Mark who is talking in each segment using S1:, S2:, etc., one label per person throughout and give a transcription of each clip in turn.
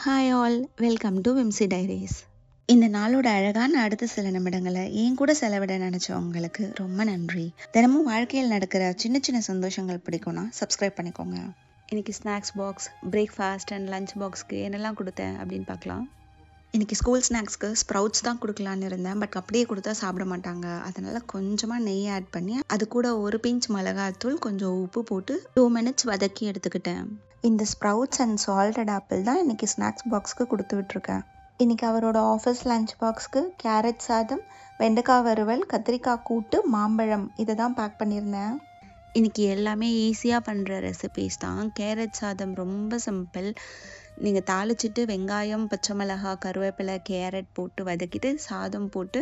S1: Hi all, welcome to Whimsy Diaries. இந்த நாளோட அழகான அடுத்த சில நிமிடங்களை என் கூட செலவிட நினச்சவங்களுக்கு ரொம்ப நன்றி. தினமும் வாழ்க்கையில் நடக்கிற சின்ன சின்ன சந்தோஷங்கள் பிடிக்கும்னா சப்ஸ்கிரைப் பண்ணிக்கோங்க. இன்னைக்கு snacks box, breakfast and lunch பாக்ஸ்க்கு என்னெல்லாம் கொடுத்தேன் அப்படின்னு பார்க்கலாம். இன்றைக்கி ஸ்கூல் ஸ்நாக்ஸ்க்கு ஸ்ப்ரவுட்ஸ் தான் கொடுக்கலான்னு இருந்தேன். பட் அப்படியே கொடுத்தா சாப்பிட மாட்டாங்க. அதனால் கொஞ்சமாக நெய் ஆட் பண்ணி அது கூட ஒரு பிஞ்ச் மிளகாத்தூள், கொஞ்சம் உப்பு போட்டு 2 minutes வதக்கி எடுத்துக்கிட்டேன். இந்த ஸ்ப்ரவுட்ஸ் அண்ட் சால்டட் ஆப்பிள் தான் இன்றைக்கி ஸ்நாக்ஸ் பாக்ஸ்க்கு கொடுத்து விட்ருக்கேன். இன்றைக்கி அவரோட ஆஃபீஸ் லஞ்ச் பாக்ஸ்க்கு கேரட் சாதம், வெண்டைக்காய் வறுவல், கத்திரிக்காய் கூட்டு, மாம்பழம் இதை தான் பேக் பண்ணியிருந்தேன். இன்றைக்கி எல்லாமே ஈஸியாக பண்ணுற ரெசிபீஸ் தான். கேரட் சாதம் ரொம்ப சிம்பிள். நீங்கள் தாளிச்சிட்டு வெங்காயம், பச்சை மிளகாய், கருவேப்பிலை, கேரட் போட்டு வதக்கிட்டு சாதம் போட்டு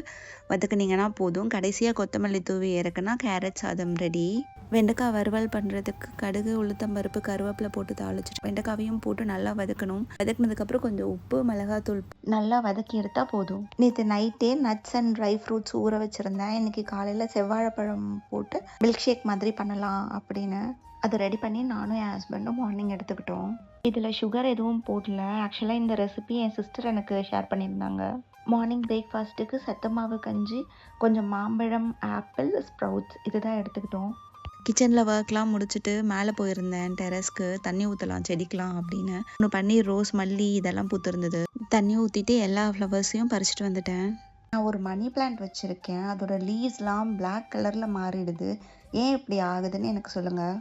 S1: வதக்குனீங்கன்னா போதும். கடைசியாக கொத்தமல்லி தூவி இறக்குனா கேரட் சாதம் ரெடி. வெண்டைக்காய் வறுவல் பண்ணுறதுக்கு கடுகு, உளுத்தம்பருப்பு, கருவேப்பிலை போட்டு தாளிச்சிட்டு வெண்டைக்காவையும் போட்டு நல்லா வதக்கணும். வதக்குனதுக்கப்புறம் கொஞ்சம் உப்பு, மிளகாத்தூள் நல்லா வதக்கி எடுத்தால் போதும். நேற்று நைட்டே நட்ஸ் அண்ட் ட்ரை ஃப்ரூட்ஸ் ஊற வச்சுருந்தேன். இன்றைக்கி காலையில் செவ்வாழைப்பழம் போட்டு மில்க் ஷேக் மாதிரி பண்ணலாம் அப்படின்னு அதை ரெடி பண்ணி நானும் என் ஹஸ்பண்டும் மார்னிங் எடுத்துக்கிட்டோம். இதில் சுகர் எதுவும் போடல. ஆக்சுவலாக இந்த ரெசிபி என் சிஸ்டர் எனக்கு ஷேர் பண்ணியிருந்தாங்க. மார்னிங் பிரேக்ஃபாஸ்ட்டுக்கு சத்து மாவு கஞ்சி, கொஞ்சம் மாம்பழம், ஆப்பிள், ஸ்ப்ரவுட்ஸ் இது தான் எடுத்துக்கிட்டோம். கிச்சனில் ஒர்க்லாம் முடிச்சுட்டு மேலே போயிருந்தேன் டெரஸ்க்கு. தண்ணி ஊற்றலாம் செடிக்கலாம் அப்படின்னு. இன்னும் பன்னீர், ரோஸ், மல்லி இதெல்லாம் பூத்திருந்தது. தண்ணி ஊற்றிட்டு எல்லா ஃப்ளவர்ஸையும் பறிச்சுட்டு வந்துட்டேன். நான் ஒரு மணி பிளான்ட் வச்சுருக்கேன். அதோட லீவ்ஸ்லாம் பிளாக் கலரில் மாறிடுது. ஏன் இப்படி ஆகுதுன்னு எனக்கு சொல்லுங்கள்.